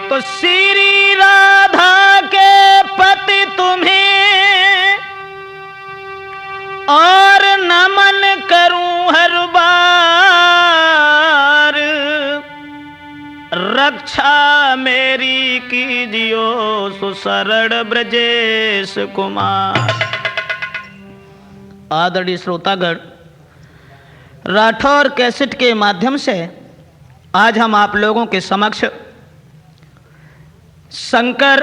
तो श्री राधा के पति तुम्हें और नमन करूं हर बार, रक्षा मेरी कीजियो सुशरण ब्रजेश कुमार। आदरणीय श्रोतागण, राठौर कैसेट के माध्यम से आज हम आप लोगों के समक्ष शंकर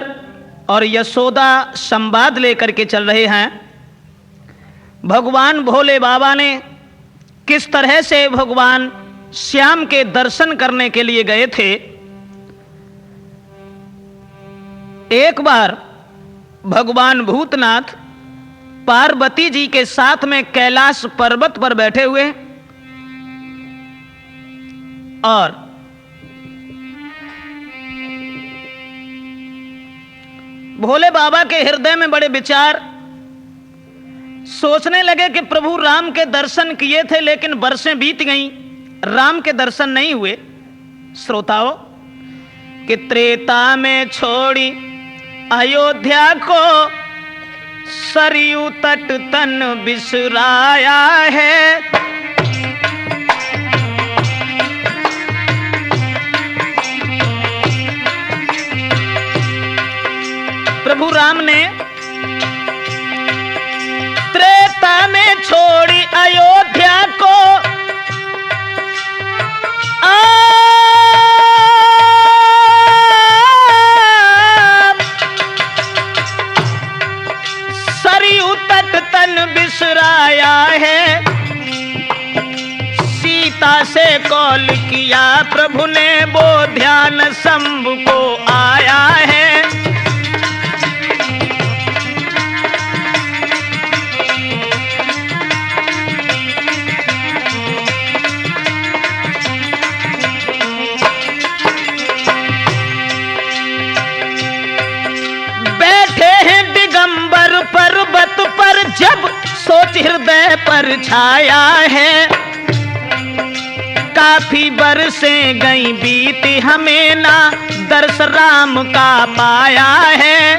और यशोदा संवाद लेकर के चल रहे हैं। भगवान भोले बाबा ने किस तरह से भगवान श्याम के दर्शन करने के लिए गए थे। एक बार भगवान भूतनाथ पार्वती जी के साथ में कैलाश पर्वत पर बैठे हुए और भोले बाबा के हृदय में बड़े विचार, सोचने लगे कि प्रभु राम के दर्शन किए थे लेकिन वर्षें बीत गईं, राम के दर्शन नहीं हुए। श्रोताओं, कि त्रेता में छोड़ी अयोध्या को सरयू तट तन बिसराया है। प्रभु राम ने त्रेता में छोड़ी अयोध्या को सरयू तट तन बिसराया है। सीता से कॉल किया प्रभु ने, वो ध्यान शंभु को आया है। पर्वत पर जब सोच हृदय पर छाया है। काफी बरसें गई बीती, हमें ना दर्श राम का पाया है।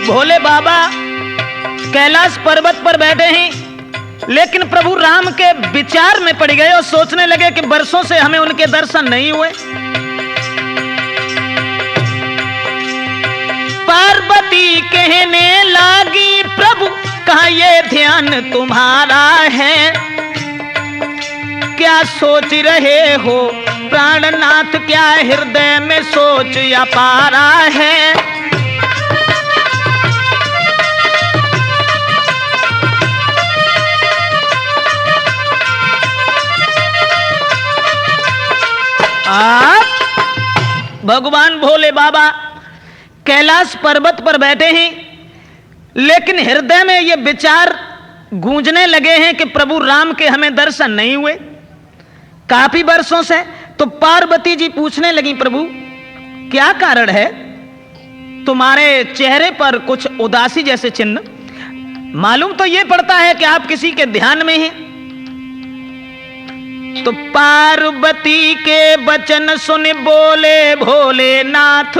भोले बाबा कैलाश पर्वत पर बैठे हैं, लेकिन प्रभु राम के विचार में पड़ गए और सोचने लगे कि वर्षों से हमें उनके दर्शन नहीं हुए। पार्वती कहने लगी, प्रभु कहाँ ये ध्यान तुम्हारा है? क्या सोच रहे हो प्राणनाथ, क्या हृदय में सोच अपारा है? भगवान भोले बाबा कैलाश पर्वत पर बैठे हैं, लेकिन हृदय में ये विचार गूंजने लगे हैं कि प्रभु राम के हमें दर्शन नहीं हुए काफी वर्षों से। तो पार्वती जी पूछने लगी, प्रभु क्या कारण है? तुम्हारे चेहरे पर कुछ उदासी जैसे चिन्ह मालूम तो ये पड़ता है कि आप किसी के ध्यान में हैं। तो पार्वती के वचन सुन बोले भोलेनाथ,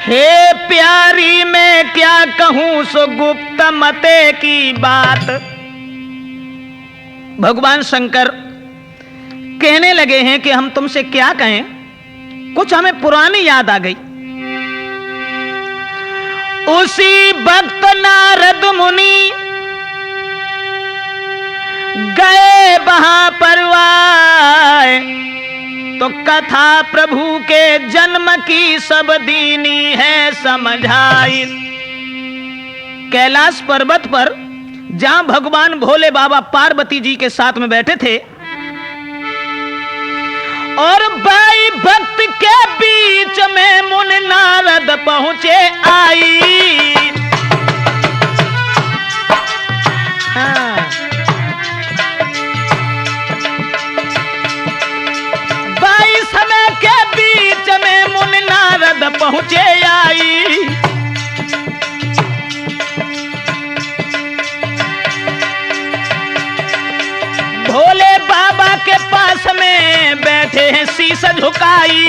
हे प्यारी मैं क्या कहूं सो गुप्त मते की बात। भगवान शंकर कहने लगे हैं कि हम तुमसे क्या कहें, कुछ हमें पुरानी याद आ गई। उसी वक्त नारद मुनि गए वहां परवाए, तो कथा प्रभु के जन्म की सब दीनी है समझाई। कैलाश पर्वत पर जहां भगवान भोले बाबा पार्वती जी के साथ में बैठे थे और भाई भक्त के बीच में मुनि नारद पहुंचे आई। पहुंचे आई। भोले बाबा के पास में बैठे हैं शीश झुकाई।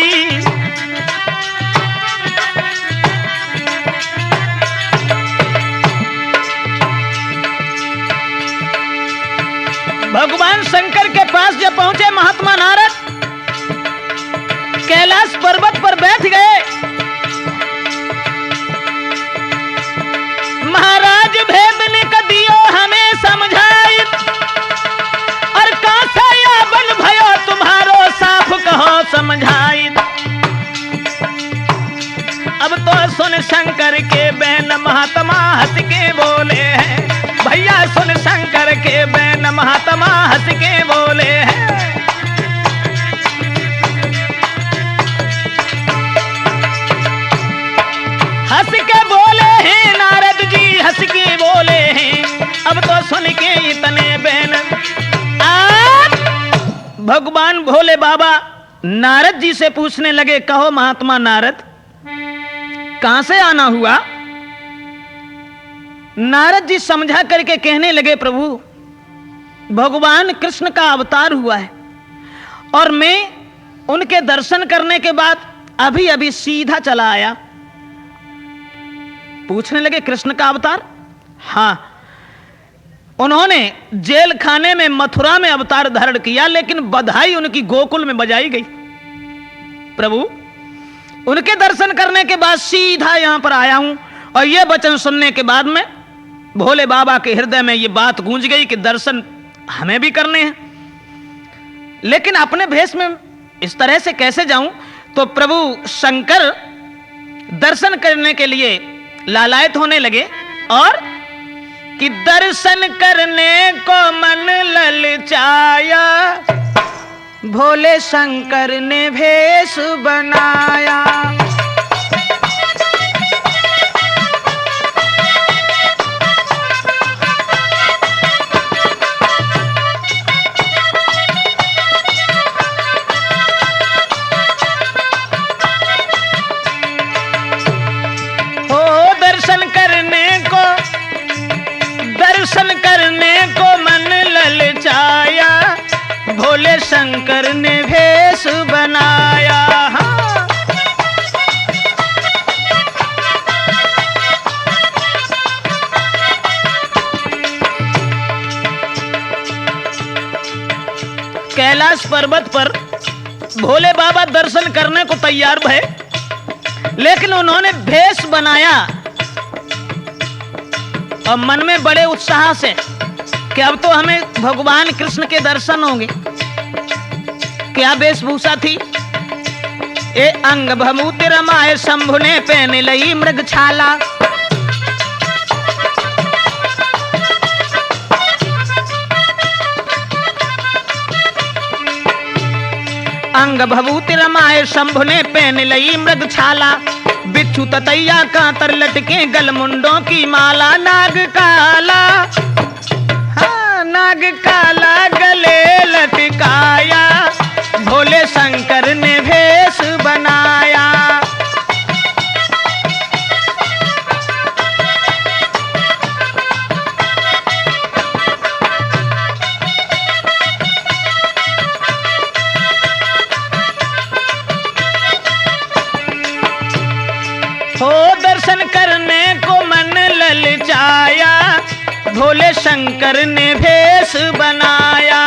भगवान शंकर के पास जब पहुंचे महात्मा नारद, कैलाश पर्वत पर बैठ गए। महाराज भेद ने कदियो हमें समझाई, और कासा या बन भयो तुम्हारो साफ कहो समझाई। अब तो सुन शंकर के बैन महात्मा हंस के बोले हैं, भैया सुन शंकर के बैन महात्मा हंस के बोले हैं। हंस के बोले हैं नारद जी, हंस के बोले हैं। अब तो सुन के इतने बैन। आप भगवान भोले बाबा नारद जी से पूछने लगे, कहो महात्मा नारद, कहां से आना हुआ? नारद जी समझा करके कहने लगे, प्रभु भगवान कृष्ण का अवतार हुआ है, और मैं उनके दर्शन करने के बाद अभी अभी सीधा चला आया। पूछने लगे, कृष्ण का अवतार? हां, उन्होंने जेल खाने में मथुरा में अवतार धारण किया, लेकिन बधाई उनकी गोकुल में बजाई गई। प्रभु उनके दर्शन करने के बाद सीधा यहां पर आया हूं, और यह वचन सुनने के बाद में भोले बाबा के हृदय में यह बात गूंज गई कि दर्शन हमें भी करने हैं, लेकिन अपने भेष में इस तरह से कैसे जाऊं? तो प्रभु शंकर दर्शन करने के लिए लालायत होने लगे, और कि दर्शन करने को मन ललचाया, भोले शंकर ने भेष बनाया। दर्शन करने को मन ललचाया, भोले शंकर ने भेष बनाया। हाँ। कैलाश पर्वत पर भोले बाबा दर्शन करने को तैयार भये, लेकिन उन्होंने भेष बनाया, और मन में बड़े उत्साह से कि अब तो हमें भगवान कृष्ण के दर्शन होंगे। क्या वेशभूषा थी? ए अंग भमूति रमाए शंभु ने पहन लई मृग छाला। अंग भभूति रमाए शंभु ने पहन लई मृग छाला। बिच्छू ततैया का तर लटके गल मुंडों की माला। नाग काला, हाँ नाग काला गले लटकाया, भोले शंकर ने भेष बनाया। हो दर्शन करने को मन ललचाया, भोले शंकर ने भेष बनाया।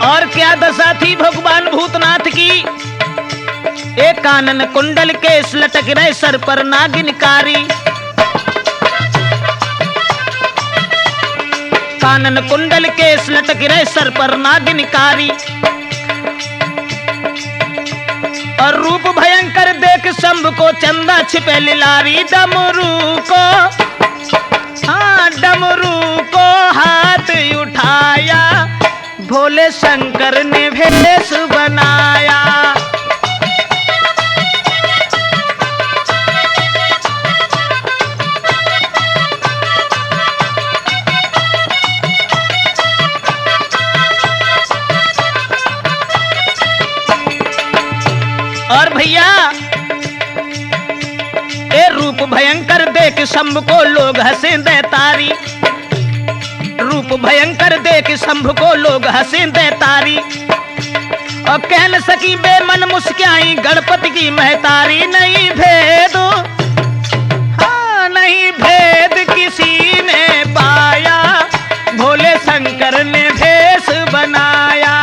और क्या दशा थी भगवान भूतनाथ की? एक कानन कुंडल केस लटक रहे सर पर नागिनकारी। कानन कुंडल केस लटक रहे सर पर नागिनकारी। और रूप भयंकर देख शंभ को चंदा छिपे लिलारी। डमरू को, हाँ डमरू को हाथ उठाया, भोले शंकर ने भेष बनाया। भयंकर देख शंभ को लोग हंसे दे तारी, रूप भयंकर देख शंभ को लोग हंसे दे तारी। और कह न सकी बेमन मुस्काई गणपति की महतारी। नहीं भेद, हाँ नहीं भेद किसी ने पाया, भोले शंकर ने भेष बनाया।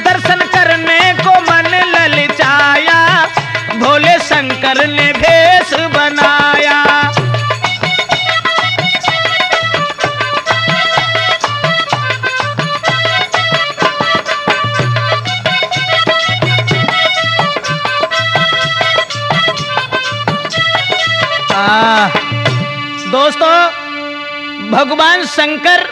दर्शन करने को मन ललचाया, भोले शंकर ने भेष बनाया। दोस्तों, भगवान शंकर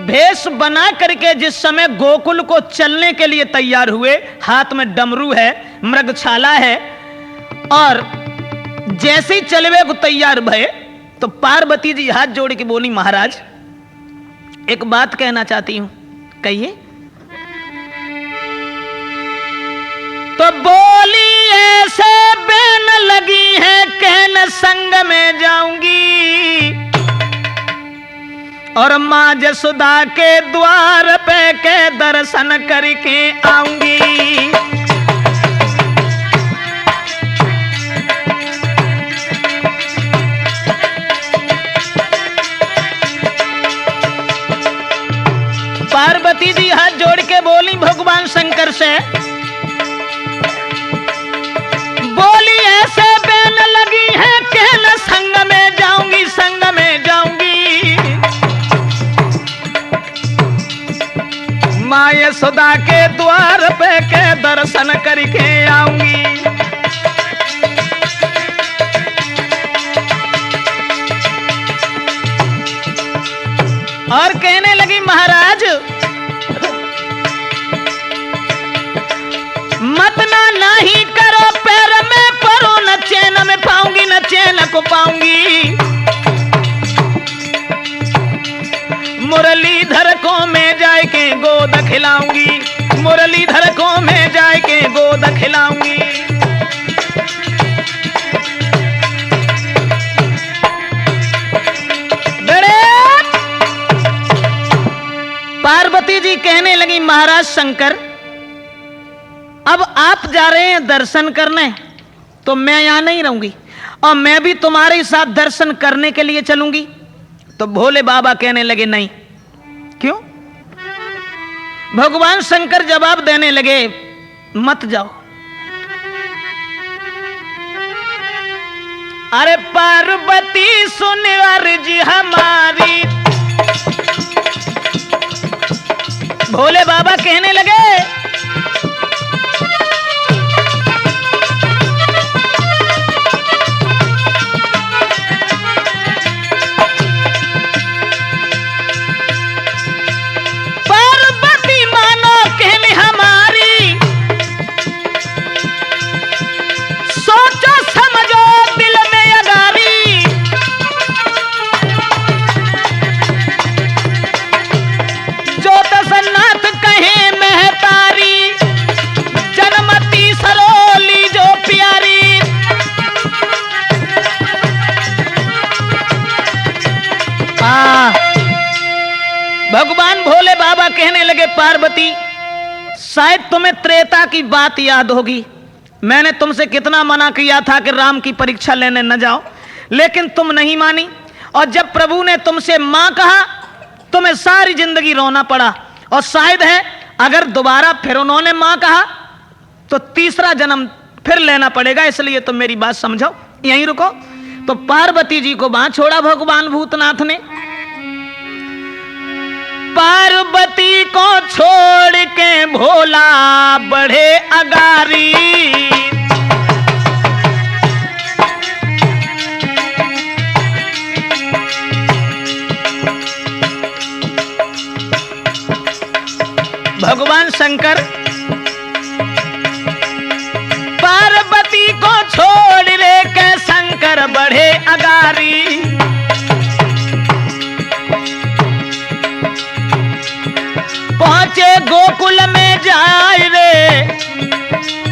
भेष बना करके जिस समय गोकुल को चलने के लिए तैयार हुए, हाथ में डमरू है, मृगछाला है, और जैसे ही चलवे को तैयार भये तो पार्वती जी हाथ जोड़ के बोली, महाराज एक बात कहना चाहती हूं। कहिए। तो बोली ऐसे बेन लगी है, कहन संग में जाऊंगी, और मां जसोदा के द्वार पे के दर्शन करके आऊंगी। पार्वती जी हाथ जोड़ के बोली भगवान शंकर से, बोली ऐसे बेन लगी है, कहना संग में जाऊंगी, संग में जाऊंगी। मां यशोदा के द्वार पे के दर्शन करके आऊंगी। और कहने लगी, महाराज मत ना नहीं करो, पैर में परो, न चैन में पाऊंगी, न चैन को पाऊंगी। मुरलीधर को मैं जाए के गोद खिलाऊंगी, मुरलीधर को मैं जाए के गोद खिलाऊंगी। पार्वती जी कहने लगी, महाराज शंकर अब आप जा रहे हैं दर्शन करने, तो मैं यहां नहीं रहूंगी, और मैं भी तुम्हारे साथ दर्शन करने के लिए चलूंगी। तो भोले बाबा कहने लगे, नहीं। क्यों? भगवान शंकर जवाब देने लगे, मत जाओ। अरे पार्वती सुन अर्जी हमारी। भोले बाबा कहने लगे, पार्वती मानो कहने हमारी, सोचो समझो दिल में अगारी। जो दशनाथ कहे महतारी, जनमती सरोली जो प्यारी। भगवान भोले बाबा कहने लगे, पार्वती शायद तुम्हें त्रेता की बात याद होगी। मैंने तुमसे कितना मना किया था कि राम की परीक्षा लेने न जाओ, लेकिन तुम नहीं मानी। और जब प्रभु ने तुमसे मां कहा, तुम्हें सारी जिंदगी रोना पड़ा। और शायद है अगर दोबारा फिर उन्होंने मां कहा तो तीसरा जन्म फिर लेना पड़ेगा, इसलिए तुम मेरी बात समझो, यहीं रुको। तो पार्वती जी को बांध छोड़ा भगवान भूतनाथ ने। पार्वती को छोड़ के भोला बढ़े अगारी। भगवान शंकर पार्वती को छोड़ रे के शंकर बढ़े अगारी। पहुंचे गोकुल में जाए रे,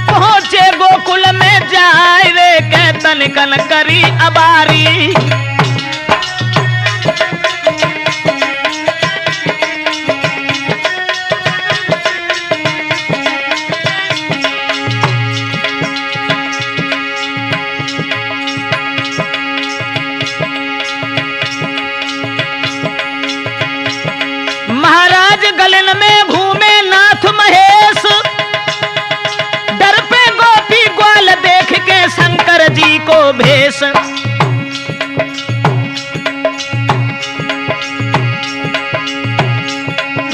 पहुंचे गोकुल में जाए रे, कहता तनिकन करी अबारी। महाराज गलन में घूमे नाथ महेश, डर पे गोपी ग्वाल देख के शंकर जी को भेष।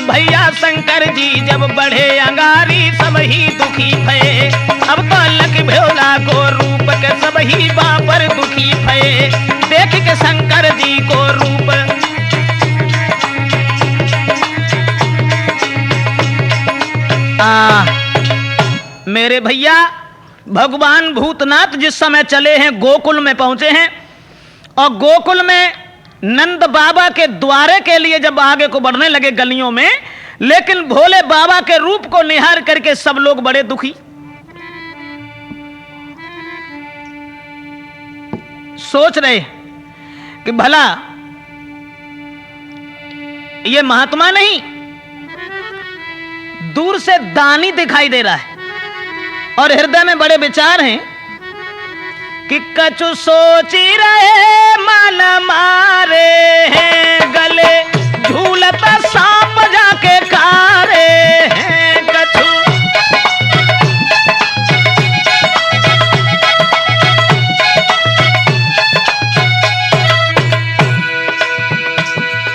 भैया शंकर जी जब बढ़े अंगारी सब ही दुखी भये। अब तो लक भोला को रूप के सब ही बापर दुखी भये। देख के शंकर जी को रूप मेरे भैया भगवान भूतनाथ जिस समय चले हैं गोकुल में पहुंचे हैं, और गोकुल में नंद बाबा के द्वारे के लिए जब आगे को बढ़ने लगे गलियों में, लेकिन भोले बाबा के रूप को निहार करके सब लोग बड़े दुखी। सोच रहे कि भला ये महात्मा नहीं, दूर से दानी दिखाई दे रहा है, और हृदय में बड़े विचार हैं कि कछु सोची रहे मन मारे हैं, गले झूलता सांप जाके कारे हैं। कछु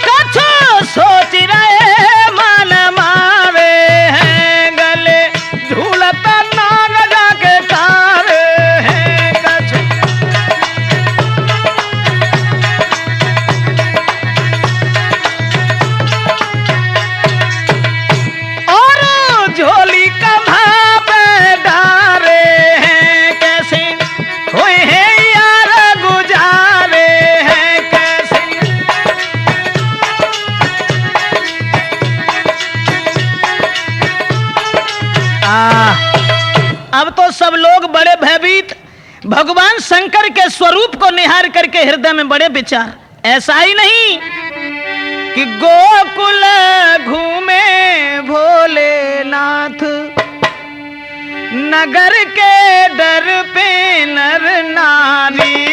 कछु सोची रहे मन मारे हैं, गले झूलता नाग जाके कारे हैं। कछु और झोली का भाप डारे हैं, कैसे हुए हैं यार गुजारे हैं। कैसे अब तो सब लोग बड़े भयभीत, भगवान शंकर के स्वरूप को निहार करके हृदय में बड़े विचार। ऐसा ही नहीं कि गोकुल घूमे भोलेनाथ, नगर के डर पे नर नारी।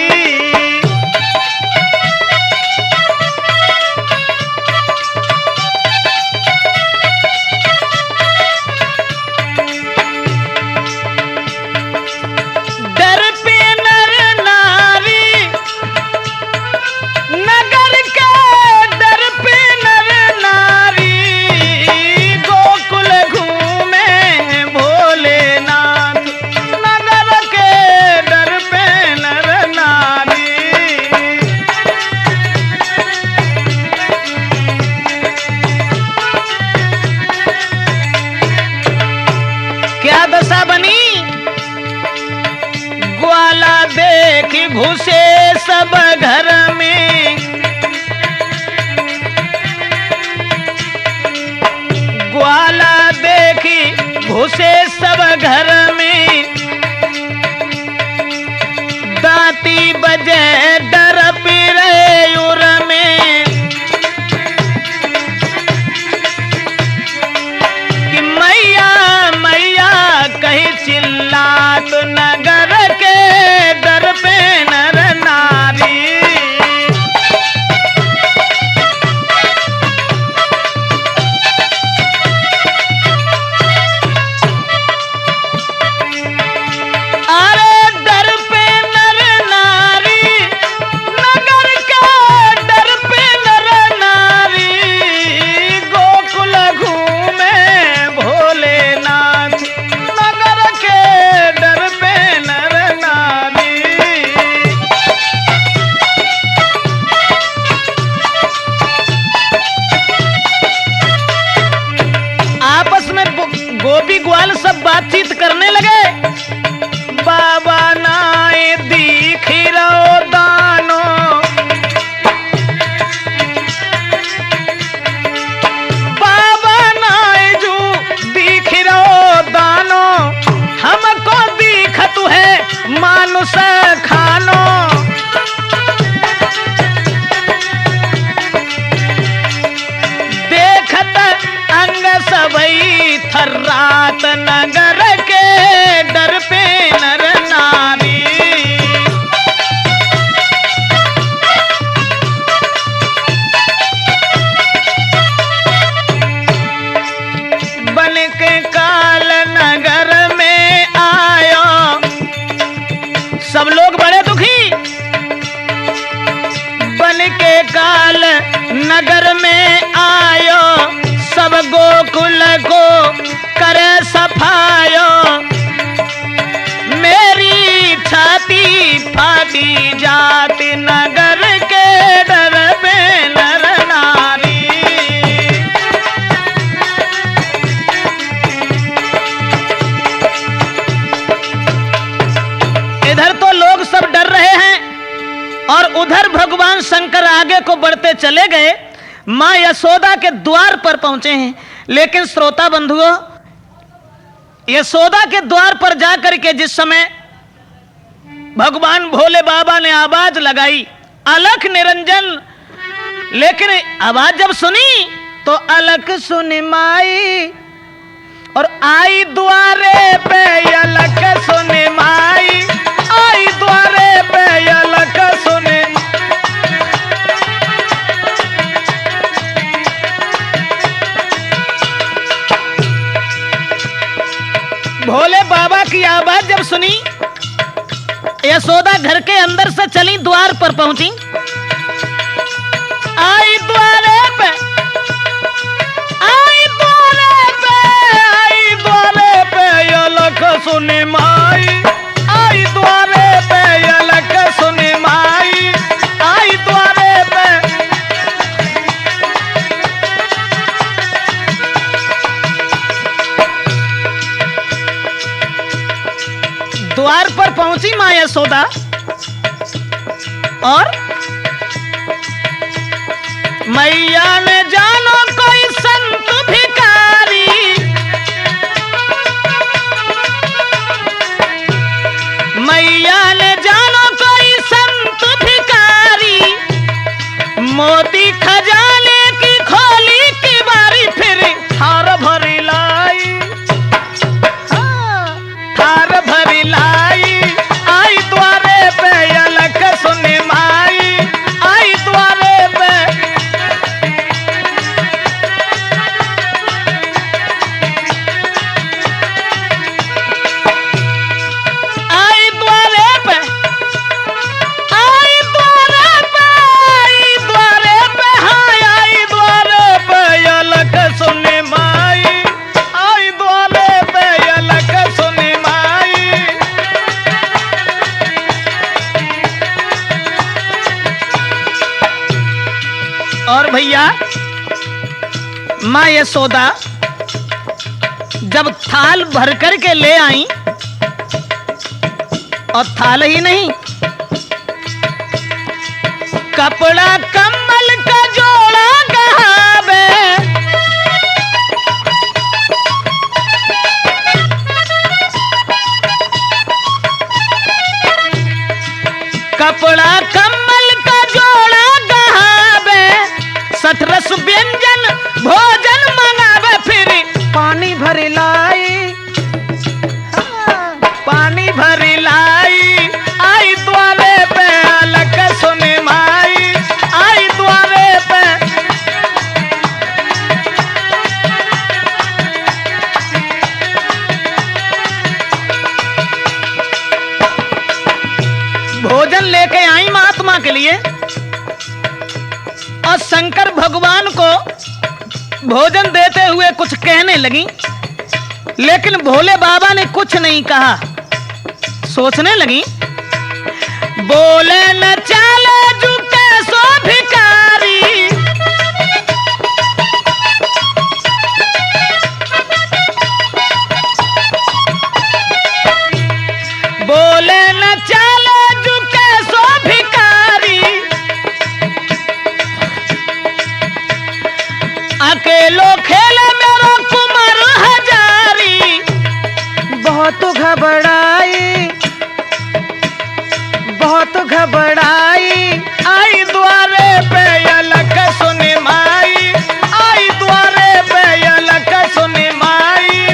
डर पे नर नारी, नगर के डर पे नर नारी, गोकुल घूमे भोलेनाथ, नगर के डर पे नर नारी। क्या दशा बनी? ग्वाला देखी घुसे सब घर में, ग्वाला देखी घुसे सब घर में, दाती बजे डर पिरे उर में, कि मैया मैया कहीं चिल्लात नगर के डर पे नर नारी। अरे डर पे नर नारी, जात नगर के डर पे नर नारी। बन के काल नगर में आयो, सब लोग बड़े दुखी। बन के काल नगर में आयो, सब गोकुल को करे सफायो। मेरी छाती फाटी जाती नगर के डर पे नर नारी। इधर तो लोग सब डर रहे हैं और उधर भगवान शंकर आगे को बढ़ते चले गए। मां यशोदा के द्वार पर पहुंचे हैं। लेकिन श्रोता बंधुओं, यशोदा के द्वार पर जाकर के जिस समय भगवान भोले बाबा ने आवाज लगाई, अलख निरंजन, लेकिन आवाज जब सुनी तो अलख सुनी माई, और आई द्वारे पे अलख सुनी माई, आई द्वारे पे अलख सुनी। भोले बाबा की आवाज जब सुनी, यशोदा घर के अंदर से चली, द्वार पर पहुंची। आई द्वारे पे, आई द्वारे पे, आई द्वारे पे अलख सुनी माई, आई द्वारे पे अलख सुनी माई, आई द्वारे पे। द्वार पर पहुंची मां यशोदा और मैया ने जानो कोई संत भिखारी, मैया ने जानो कोई संत भिखारी, मोती खजाने की खोली की बारी, फिर थार भरी लाई, थार भरी लाई, आई द्वारे पे अलख सुनी माई, आई द्वारे पे। आई द्वारे पे, आई द्वारे पे, आई द्वारे पे, हाँ आई द्वारे पे अलख सुनी माई, आई द्वारे पे अलख सुनी माई। और भैया मां यशोदा जब थाल भर कर के ले आई, और थाल ही नहीं, कपड़ा कम्बल का जोड़ा गहावे, कपड़ा कम्बल का जोड़ा गहावे, सतरस व्यंजन भोजन मंगावे, फिर पानी भरी लाई, पानी भरी लाई, आई द्वारे पे अलख सुनी माई, आई द्वारे पे। भोजन लेके आई महात्मा के लिए, और शंकर भगवान को भोजन देते हुए कुछ कहने लगी, लेकिन भोले बाबा ने कुछ नहीं कहा। सोचने लगी, बोले न चाले झुके सो भिखारी, बोले न चाले झुके सो भिखारी, अकेलो खेले मेरो कुमार हजारी, बहुत घबराई, बहुत घबराई, आई द्वारे पे अलख सुनी माई, आई द्वारे पे अलख सुनी माई।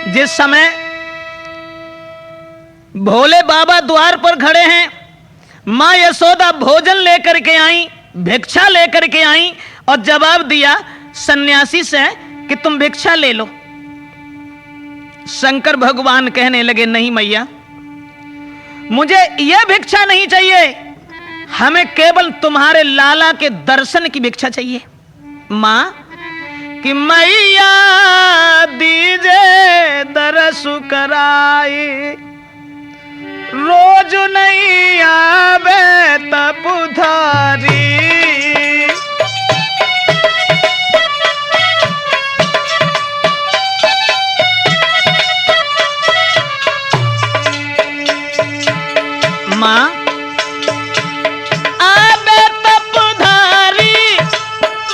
जिस समय भोले बाबा द्वार पर खड़े हैं, मां यशोदा भोजन लेकर के आई, भिक्षा लेकर के आई और जवाब दिया सन्यासी से कि तुम भिक्षा ले लो। शंकर भगवान कहने लगे नहीं मैया, मुझे यह भिक्षा नहीं चाहिए, हमें केवल तुम्हारे लाला के दर्शन की भिक्षा चाहिए। मां कि मैया दीजे दरस कराई, रोज नहीं आवे तपुधारी। मां आवे तपुधारी,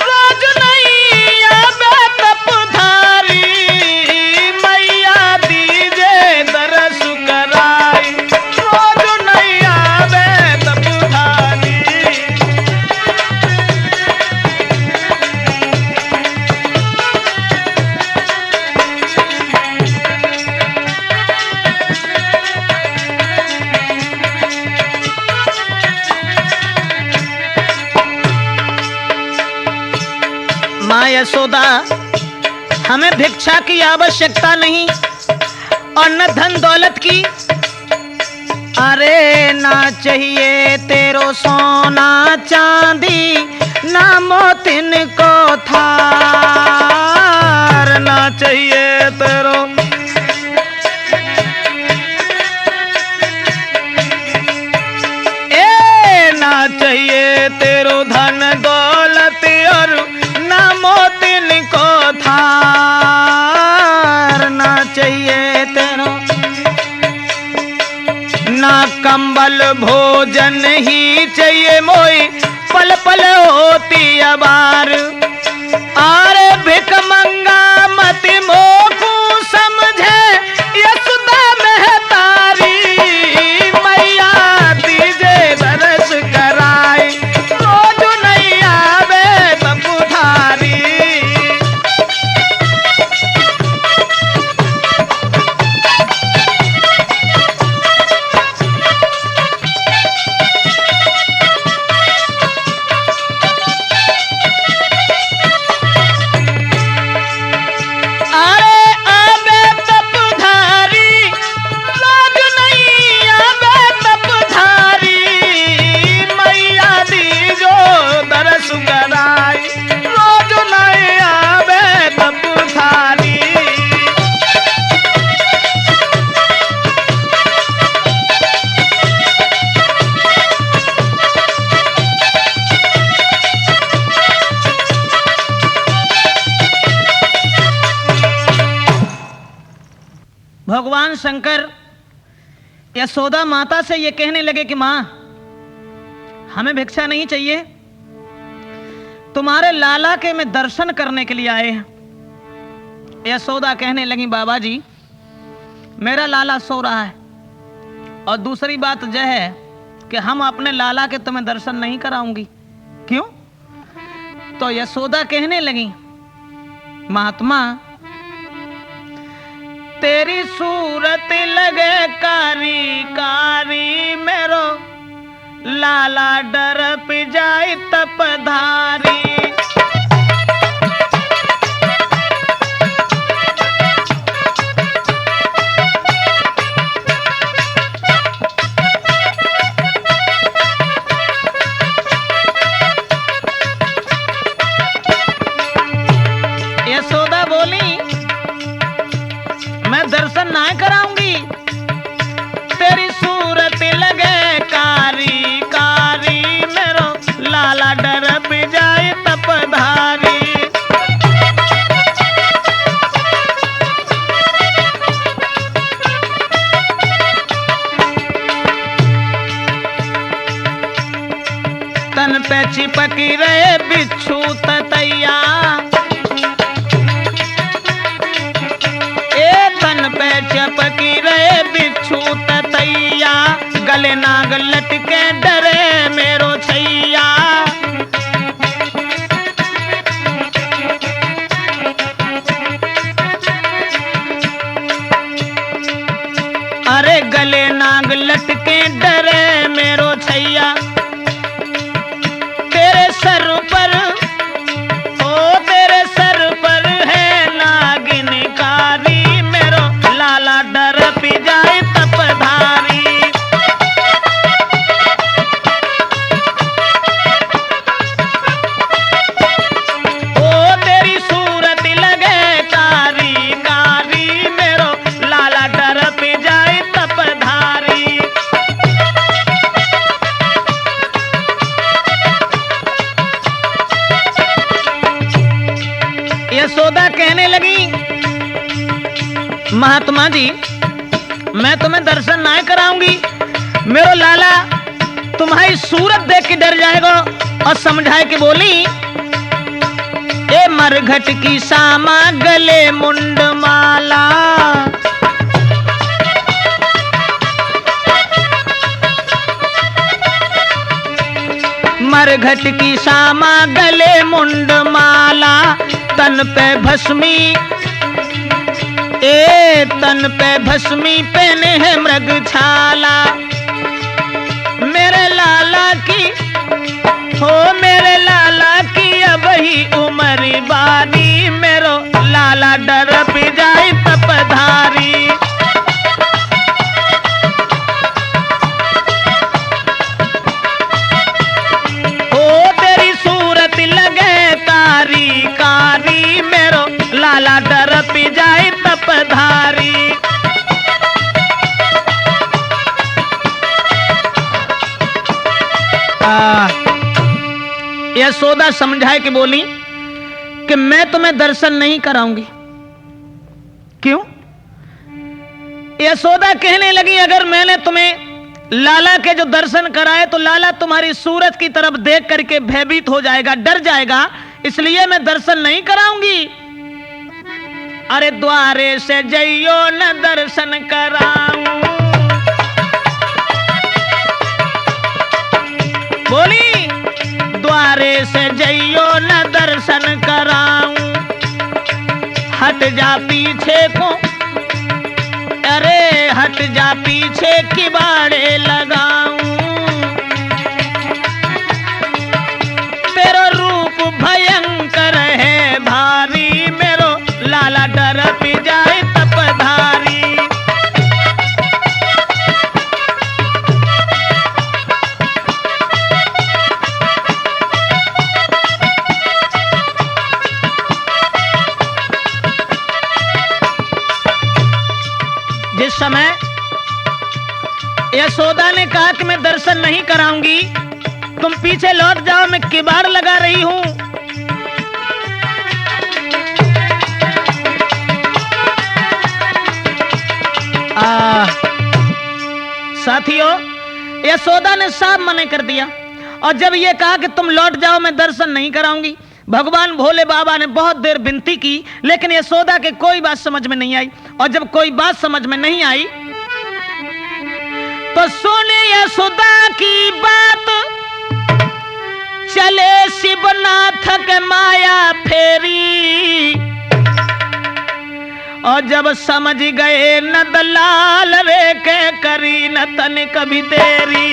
रोज नहीं आवे तपुधारी, मैया दीजे दरस कराई, रोज नहीं आवे तपुधारी। मां यशोदा हमें भिक्षा की आवश्यकता नहीं और न धन दौलत की। अरे ना चाहिए तेरो सोना चांदी, ना मोतिन को थार, ना चाहिए तेरो ना चाहिए तेरो धन दौलत और ना मोतिन को थार, ना चाहिए तेरो ना कंबल भोजन ही चाहिए मोई, पल पल होती अबार। आरे भिक मंगा मति मोकू समझे यशोदा महतारी, मैया दीजे दरस कराई, रोज नहीं आवे तपुधारी। भगवान शंकर यशोदा माता से ये कहने लगे कि मां हमें भिक्षा नहीं चाहिए, तुम्हारे लाला के में दर्शन करने के लिए आए हैं। यशोदा कहने लगी बाबा जी मेरा लाला सो रहा है और दूसरी बात यह है कि हम अपने लाला के तुम्हें दर्शन नहीं कराऊंगी। क्यों? तो यशोदा कहने लगी महात्मा तेरी सूरत लगे कारी कारी, मेरो लाला डर पी जाए तपधारी। यशोदा बोली मैं दर्शन ना कराऊंगी, तेरी सूरत लगे कारी कारी, मेरो लाला डर पी जाए तपधारी। तन पे चिपकी रहे बिच्छू ततैया, तन पे चिपकी रहे बिच्छू ततैया, गले नाग लटके डरे मेरो छैया। डरे मेरो छैया, तेरे सर पर ओ तेरे सर पर है नागिन कारी, मेरो लाला डर पी जाए तपधारी। यशोदा कहने लगी, महात्मा जी मैं तुम्हें दर्शन ना कराऊंगी, मेरो लाला तुम्हारी सूरत देख के डर जाएगा। और समझाए कि बोली, ए मरघट की सामा गले मुंड माला, मरघट की सामा गले मुंड माला, तन पे भस्मी तन पे भस्मी पहने है मृग छाला, मेरे लाला की हो मेरे लाला की अब ही उम्र बारी, मेरो लाला डर पी जाए तपधारी। कारी मेरो लाला डर पी जाए तपधारी। यशोदा समझाए कि बोली कि मैं तुम्हें दर्शन नहीं कराऊंगी। क्यों? यशोदा कहने लगी, अगर मैंने तुम्हें लाला के जो दर्शन कराए तो लाला तुम्हारी सूरत की तरफ देख करके भयभीत हो जाएगा, डर जाएगा, इसलिए मैं दर्शन नहीं कराऊंगी। अरे द्वारे से जइयो न दर्शन कराऊं, बोली द्वारे से जइयो न दर्शन कराऊं, हट जा पीछे को, अरे हट जा पीछे किबाड़े लगाऊं, तेरा रूप भयंकर है भारी, मेरो लाला डर पी जाए तपधारी। जिस समय यशोदा ने कहा कि मैं दर्शन नहीं कराऊंगी, तुम पीछे लौट जाओ, मैं किबाड़ लगा रही हूं, साथियों यशोदा ने साफ मना कर दिया। और जब ये कहा कि तुम लौट जाओ, मैं दर्शन नहीं कराऊंगी, भगवान भोले बाबा ने बहुत देर विनती की, लेकिन यशोदा के कोई बात समझ में नहीं आई। और जब कोई बात समझ में नहीं आई तो सुने यशोदा की बात, चले शिवनाथ के माया फेरी, और जब समझ गए नंदलाल रे के करी न तन कभी तेरी।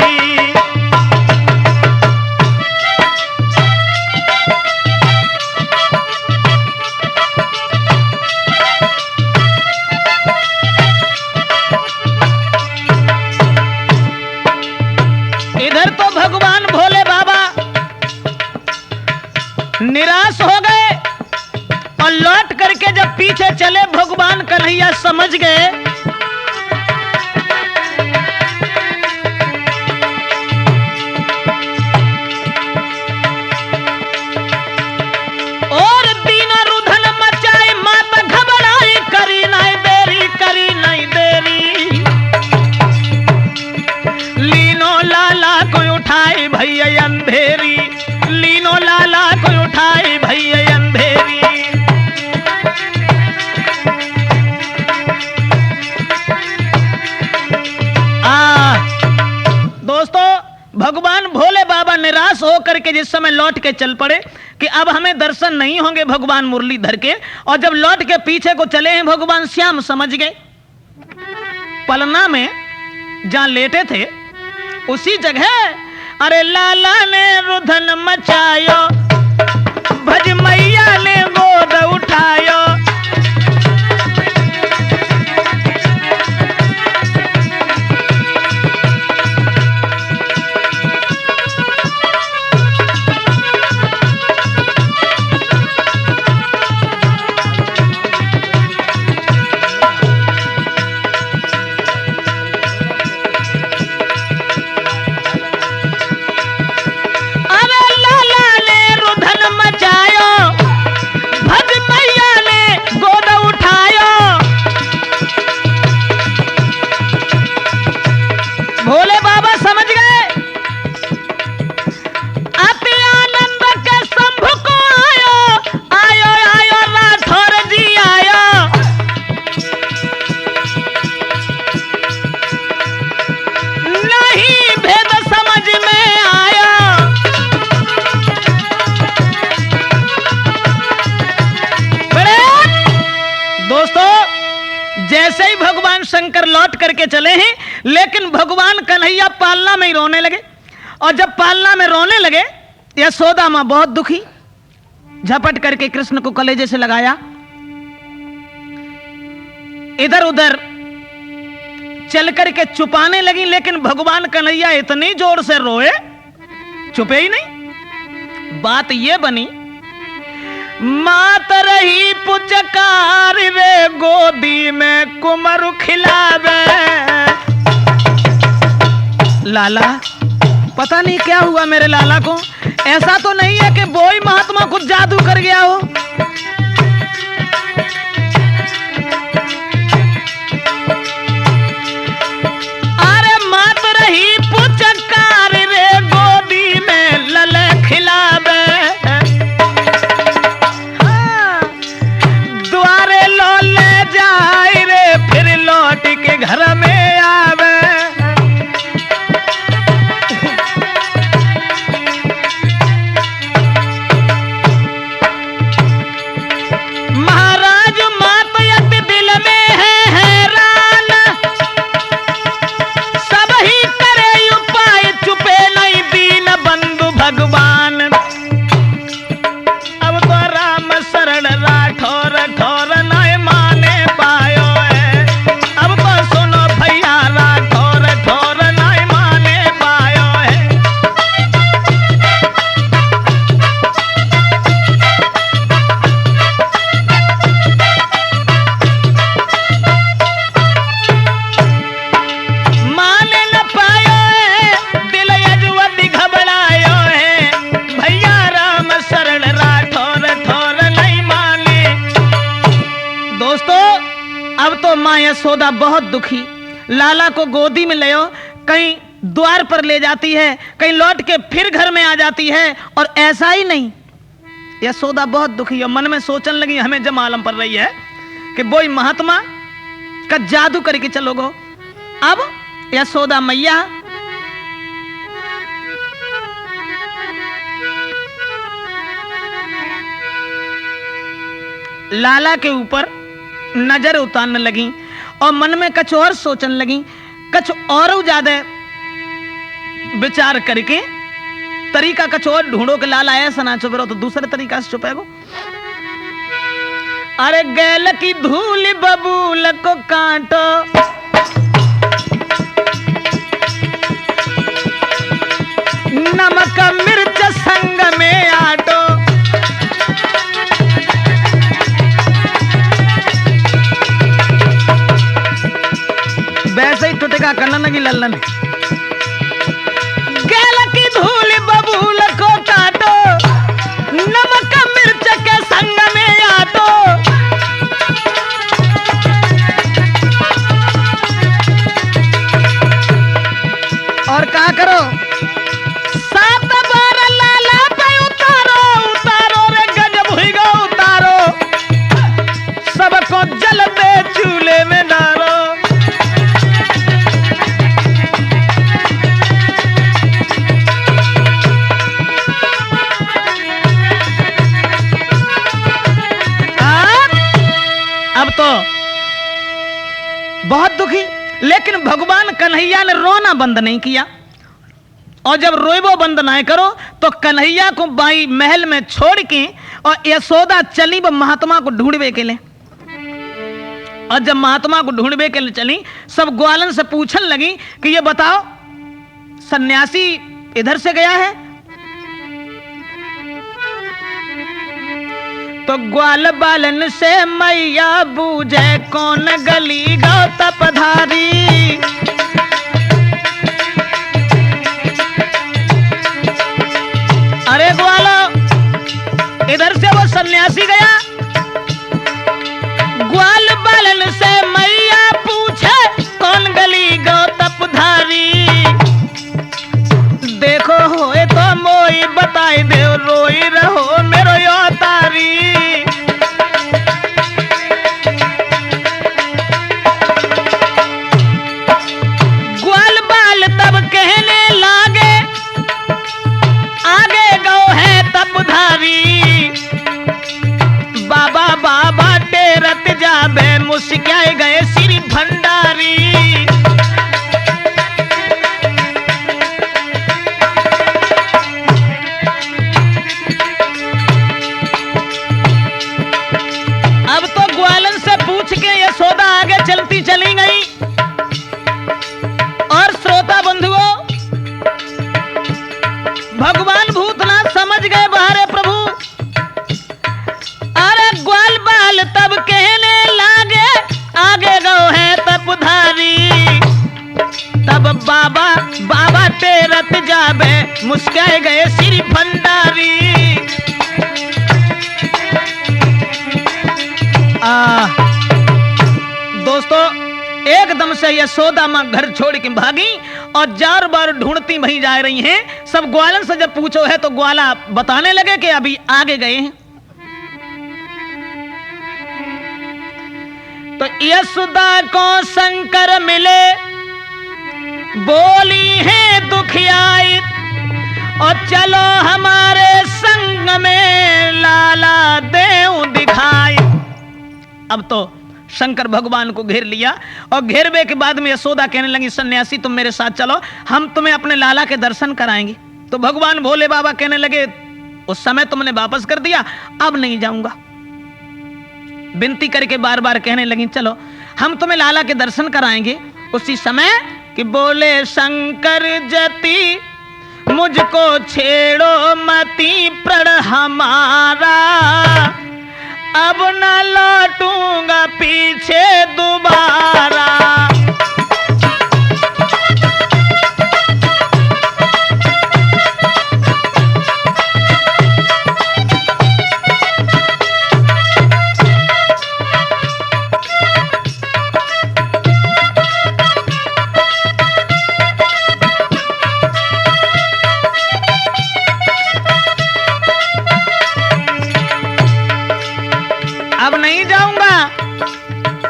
इधर तो भगवान भोले बाबा निराश हो गए और लौट करके जब पीछे चले, भगवान कन्हैया समझ गए और दीना रुधन मचाए, माता घबराई, करी नहीं देरी, करी नहीं देरी, लीनो लाला को उठाए भैया अंधेरी, लीनो लाला को उठाए भैया अंधेरी। दोस्तों भगवान भोले बाबा निराश होकर के जिस समय लौट के चल पड़े कि अब हमें दर्शन नहीं होंगे भगवान मुरलीधर के, और जब लौट के पीछे को चले हैं भगवान श्याम समझ गए। पलना में जहां लेटे थे उसी जगह अरे लाला ने रुधन मचायो, भज मैया ने गोद उठायो। जैसे ही भगवान शंकर लौट करके चले हैं, लेकिन भगवान कन्हैया पालना में ही रोने लगे। और जब पालना में रोने लगे, यशोदा मां बहुत दुखी, झपट करके कृष्ण को कलेजे से लगाया, इधर उधर चल करके छुपाने लगी। लेकिन भगवान कन्हैया इतनी जोर से रोए, छुपे ही नहीं। बात यह बनी, मात रही पुचकार रे गोदी में कुमरु खिलावे। लाला, पता नहीं क्या हुआ मेरे लाला को। ऐसा तो नहीं है कि बोई महात्मा कुछ जादू कर गया हो। अरे मात रही पुचकार रे गोदी में लले खिलावे। के घर में आवे। महाराज मातयत दिल में है हैरान, सब ही करे उपाय, चुपे नहीं दीन बंधु भगवान। अब तो राम शरण राठौर ठौर नहीं माने पायो। मां यशोदा बहुत दुखी, लाला को गोदी में ले, कहीं द्वार पर ले जाती है, कहीं लौट के फिर घर में आ जाती है। और ऐसा ही नहीं, यशोदा बहुत दुखी और मन में सोचने लगी, हमें जब मालूम पड़ रही है कि बोई महात्मा का जादू करके चलोगो। अब यशोदा मैया लाला के ऊपर नजर उतारने लगी और मन में कुछ और सोचने लगी, कुछ और ज्यादा विचार करके तरीका कुछ और ढूंढो कि लाला ऐसा ना छुपे रहो तो दूसरे तरीका से छुपेगो। अरे गैल की धूल बबूल को काटो, नमक मिर्च संग में आटो। वैसे ही टुटेगा करना लगी लल्लन। गैल की धूल बबूल को काटो, नमक मिर्च के संग में आटो। और क्या करो, 7 बार लाला पे उतारो, उतारो रे गजब हुई गो उतारो, सबको जलते चूल्हे में डालो। अब तो बहुत दुखी, लेकिन भगवान कन्हैया ने रोना बंद नहीं किया। और जब रोइबो बंद ना करो तो कन्हैया को बाई महल में छोड़ के और यशोदा चली वो महात्मा को ढूंढवे के लिए। और जब महात्मा को ढूंढवे के लिए चली, सब ग्वालन से पूछने लगी कि ये बताओ सन्यासी इधर से गया है? तो ग्वाल बालन से मैया बूझे कौन गली गौ तपधारी। अरे ग्वालो, इधर से वो सन्यासी गया? ग्वाल बालन से मैया पूछे कौन गली गौ तपधारी। देखो होए तो मोई बताई दे, रोई रहो मेरो यो तारी। ग्वाल बाल तब कहने लागे आगे गौ है तपधारी। बाबा बाबा टेरत जाबे मुस्काए गए श्री भंडारी। अब तो ग्वालन से पूछ के यशोदा आगे चलती चली गई। और श्रोता बंधुओं, भगवान भूतनाथ समझ गए बाहरे प्रभु। अरे ग्वाल बाल तब कहने लागे आगे गौ है तपधारी। तब बाबा बाबा टेरत जाबे मुस्काए गए श्री भंडारी। दोस्तों, एकदम से यशोदा मां घर छोड़ के भागी और 4 बार ढूंढती वहीं जा रही हैं। सब ग्वालन से जब पूछो है तो ग्वाला बताने लगे कि अभी आगे गए हैं। तो यशोदा को शंकर मिले, बोली है दुखियाई और चलो हमारे संग में लाला देव दिखाई। अब तो शंकर भगवान को घेर लिया और घेरवे के बाद में यशोदा कहने लगी सन्यासी तुम मेरे साथ चलो, हम तुम्हें अपने लाला के दर्शन कराएंगे। तो भगवान भोले बाबा कहने लगे उस समय तुमने वापस कर दिया, अब नहीं जाऊंगा। विनती करके बार बार कहने लगी चलो हम तुम्हें लाला के दर्शन कराएंगे। उसी समय कि बोले शंकर जति मुझको छेड़ो मती प्रण हमारा, अब न लौटूंगा पीछे दोबारा। अब नहीं जाऊंगा।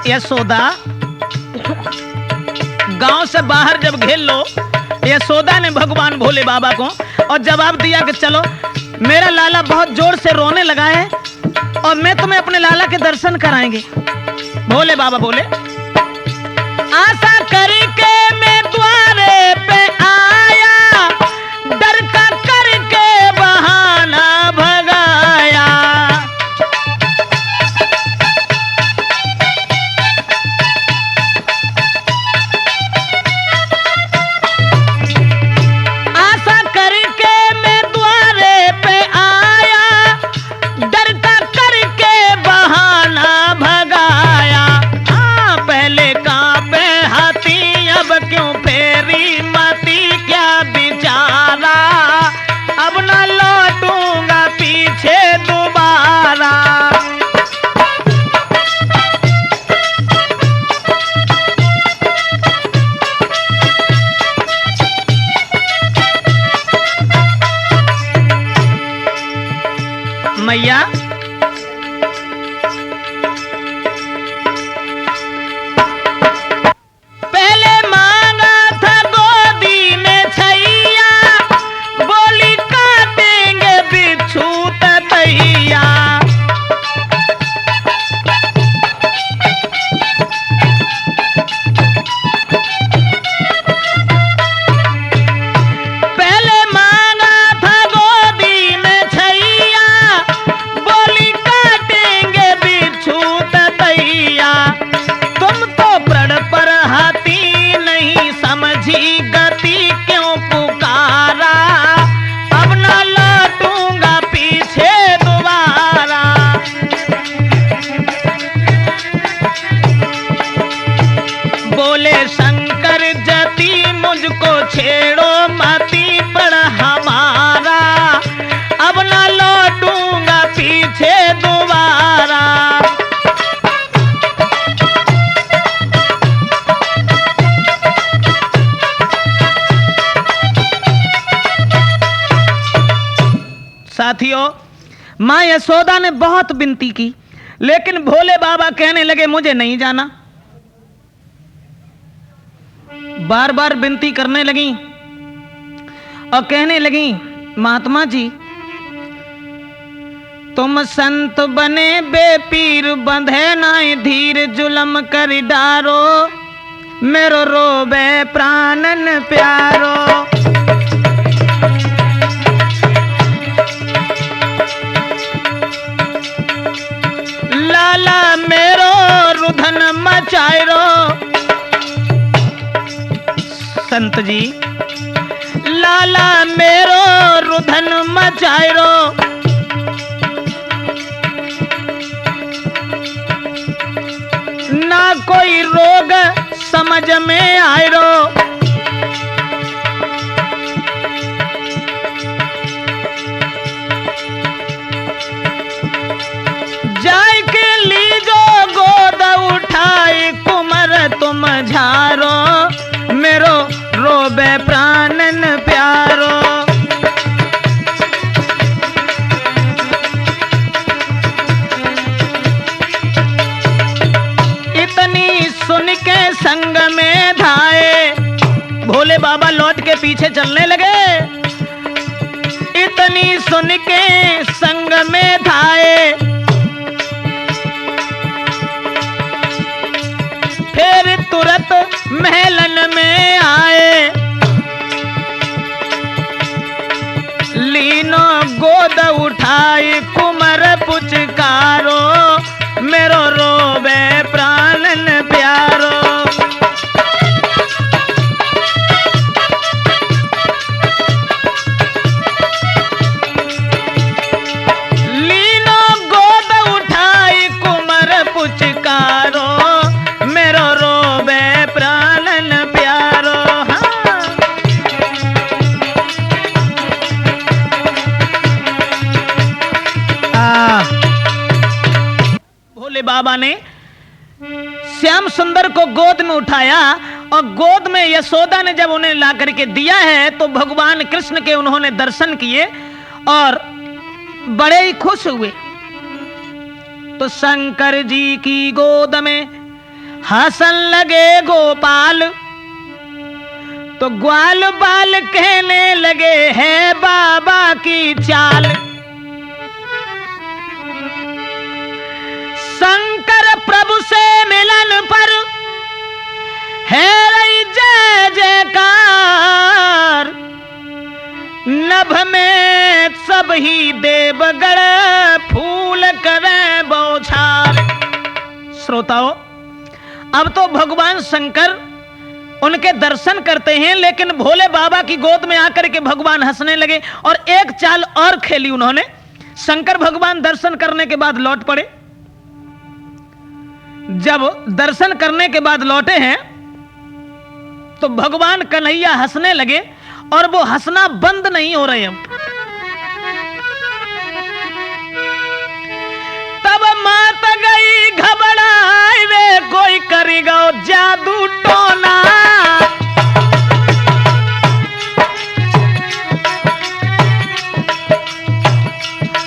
यशोदा गांव से बाहर जब घेर लो, यशोदा ने भगवान भोले बाबा को और जवाब दिया कि चलो मेरा लाला बहुत जोर से रोने लगा है और मैं तुम्हें अपने लाला के दर्शन कराएंगे। भोले बाबा बोले आशा करके मैं द्वारे पे आया, डर का करके बहाना भगाया। आशा करके मैं द्वारे पे आया, डर का करके बहाना भगाया। हाँ पहले कांपे हाथी साथियों, माँ यशोदा ने बहुत विनती की, लेकिन भोले बाबा कहने लगे मुझे नहीं जाना। बार बार विनती करने लगी और कहने लगी, महात्मा जी तुम संत बने बेपीर, बंधे नाई धीर, जुलम कर डारो, मेरो रोबे प्राणन प्यारो। लाला मेरो रुधन मचायरो। संत जी, लाला मेरो रुधन मचायरो, ना कोई रोग समझ में आयरो। जाय के लीजो गोद उठाई, कुमर तुम झारो, मेरो रोबे प्राणन प्यारो। इतनी सुन के संग में धाए, भोले बाबा लौट के पीछे चलने लगे। इतनी सुन के संग में धाए, फिर तुरंत महलन में आए। लीनो गोद उठाई, कुमर पुचकारो, मेरो रोबे प्राणन प्यारो। लीनो गोद उठाई, कुमर पुचकारो, मेरो रोबे प्राणन प्यारो। भोले बाबा ने श्याम सुंदर को गोद में उठाया और गोद में यशोदा ने जब उन्हें ला करके दिया है तो भगवान कृष्ण के उन्होंने दर्शन किए और बड़े ही खुश हुए। तो शंकर जी की गोद में हंसन लगे गोपाल, तो ग्वाल बाल कहने लगे है बाबा की चाल। शंकर प्रभु से मिलन पर है रही जय जयकार, नभ में सब ही देवगण फूल करे बौछार। श्रोताओं, अब तो भगवान शंकर उनके दर्शन करते हैं, लेकिन भोले बाबा की गोद में आकर के भगवान हंसने लगे और एक चाल और खेली उन्होंने। शंकर भगवान दर्शन करने के बाद लौट पड़े। जब दर्शन करने के बाद लौटे हैं तो भगवान कन्हैया हंसने लगे और वो हंसना बंद नहीं हो रहे हैं। तब मात गई घबराई वे, कोई करेगा जादू टोना।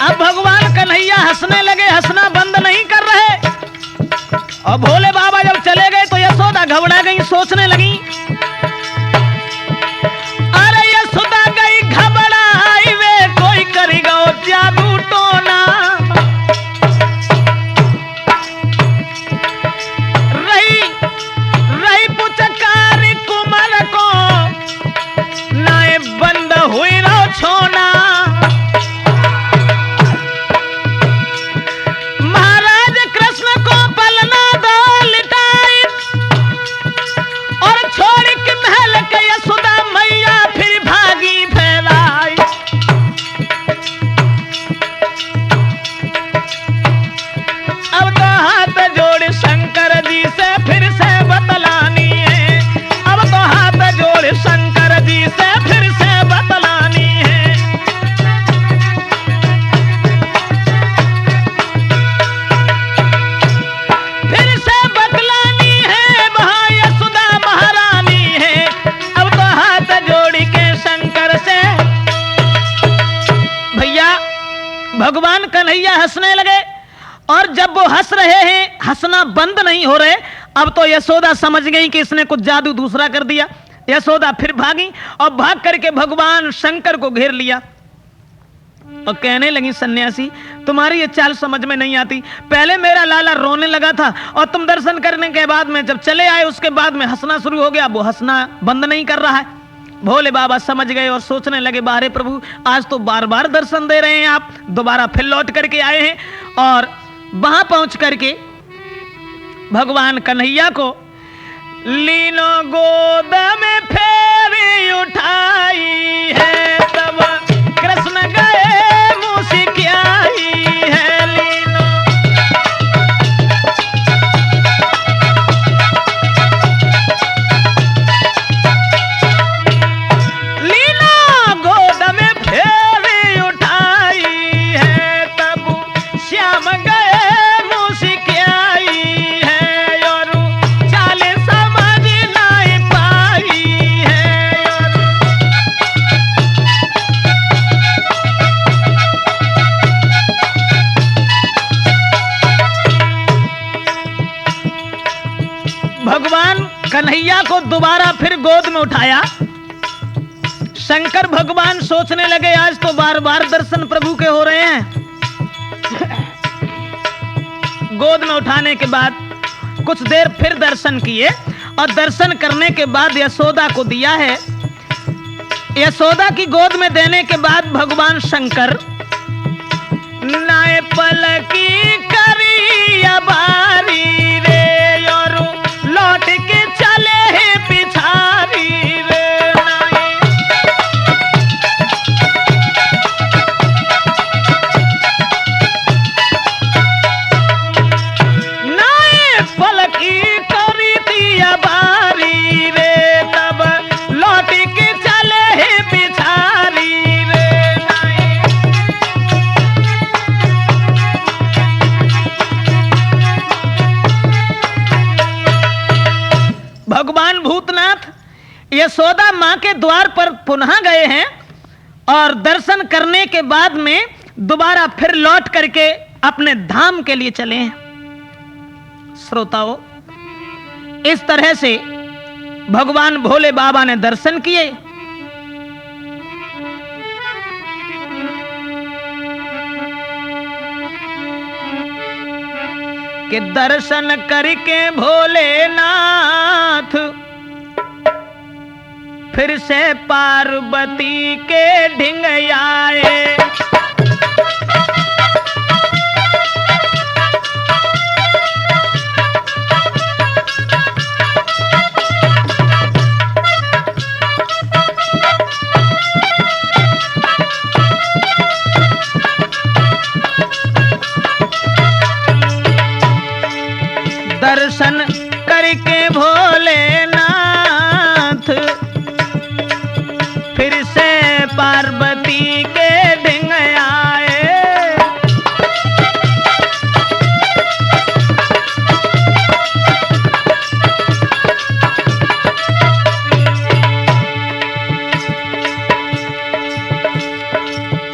अब भगवान कन्हैया हंसने लगे, हंसना बंद नहीं कर रहे। और भोले बाबा जब चले गए तो यशोदा घबरा गई, सोचने लगी, अरे यशोदा गई घबराई वे, कोई करेगा जादू टोना। रही रही पुचकारी कुमर को, नाए बंद हुई रो छोना। महाराज कृष्ण को पलना दो लिटाई और छोड़ वो हंस रहे हैं, हंसना बंद नहीं हो रहे। अब तो यशोदा समझ गई कि इसने कुछ जादू दूसरा कर दिया। यशोदा फिर भागी और भाग करके भगवान शंकर को घेर लिया और कहने लगी, सन्यासी तुम्हारी ये चाल समझ में नहीं आती। पहले मेरा लाला रोने लगा था और तुम दर्शन करने के बाद में जब चले आए उसके बाद में हंसना शुरू हो गया। वो हंसना बंद नहीं कर रहा है। भोले बाबा समझ गए और सोचने लगे, बारे प्रभु आज तो बार बार दर्शन दे रहे हैं आप, दोबारा फिर लौट करके आए हैं। और वहां पहुंच करके भगवान कन्हैया को लीनो गोद में फेरी उठाई है, तब कृष्ण गए मुस्कियाई है। लीनो गोद में फेरी उठाई है, तब श्याम गए मुस्कियाई है। और चाले समझ नहीं पाई है। भगवान कन्हैया को दोबारा फिर गोद में उठाया। शंकर भगवान सोचने लगे, आज तो बार बार दर्शन प्रभु के हो रहे हैं। गोद में उठाने के बाद कुछ देर फिर दर्शन किए और दर्शन करने के बाद यशोदा को दिया है। यशोदा की गोद में देने के बाद भगवान शंकर नाय पलकी करी अबारी रे, और लौट के चले हैं पिछारी रे। नाय पलकी करी थी अबारी रे, तब लौट के चले हैं पिछारी रे। भगवान भूतनाथ यशोदा मां के द्वार पर पुनः गए हैं और दर्शन करने के बाद में दोबारा फिर लौट करके अपने धाम के लिए चले हैं। श्रोताओं, इस तरह से भगवान भोले बाबा ने दर्शन किए। कि दर्शन करके भोलेनाथ फिर से पार्वती के ढिंग आए। दर्शन करके भोलेनाथ फिर से पार्वती के ढिंग आए।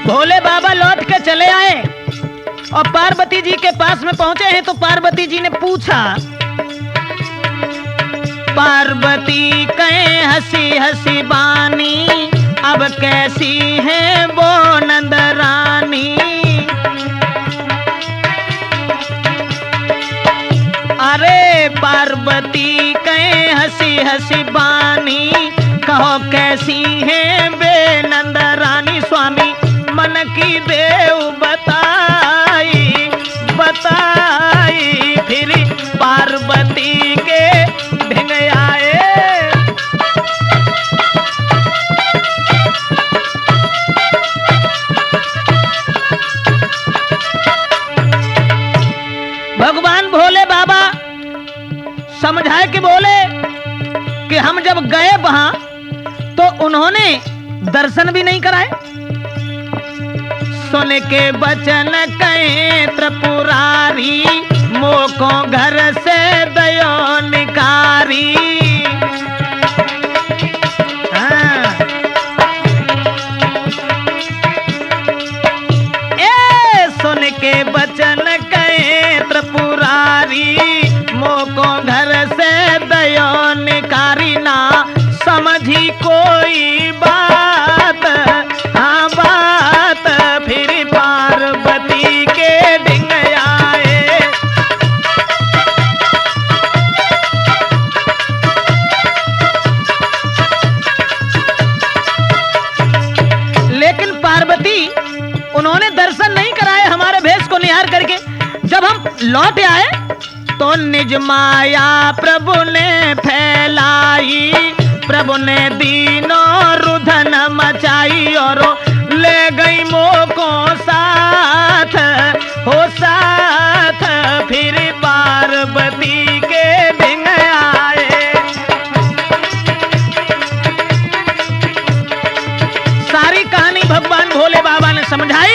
भोले बाबा लौट के चले आए और पार्वती जी के पास में पहुंचे हैं तो पार्वती जी ने पूछा, पार्वती कहे हंसी हंसी बानी, अब कैसी है वो नंद रानी। अरे पार्वती कहे हंसी हंसी बानी, कहो कैसी है वे नंद रानी। स्वामी मन की देव बताई बताई, फिर पार्वती के ढिंग आए। भगवान भोले बाबा समझाए कि बोले कि हम जब गए वहां तो उन्होंने दर्शन भी नहीं कराए। सुन के बचन कहे त्रिपुरारी, मोको घर से दयो निकारी। सुन के बचन कहे त्रिपुरारी, आई कोई बात, हाँ बात, फिर पार्वती के ढिंग आए। लेकिन पार्वती उन्होंने दर्शन नहीं कराए हमारे भेष को निहार करके। जब हम लौट आए तो निज माया प्रभु ने फैलाई, प्रभु ने दीनों रुधन मचाई और ले गई मोको साथ, हो साथ, फिर पार्वती के ढिंग आए। सारी कहानी भगवान भोले बाबा ने समझाई।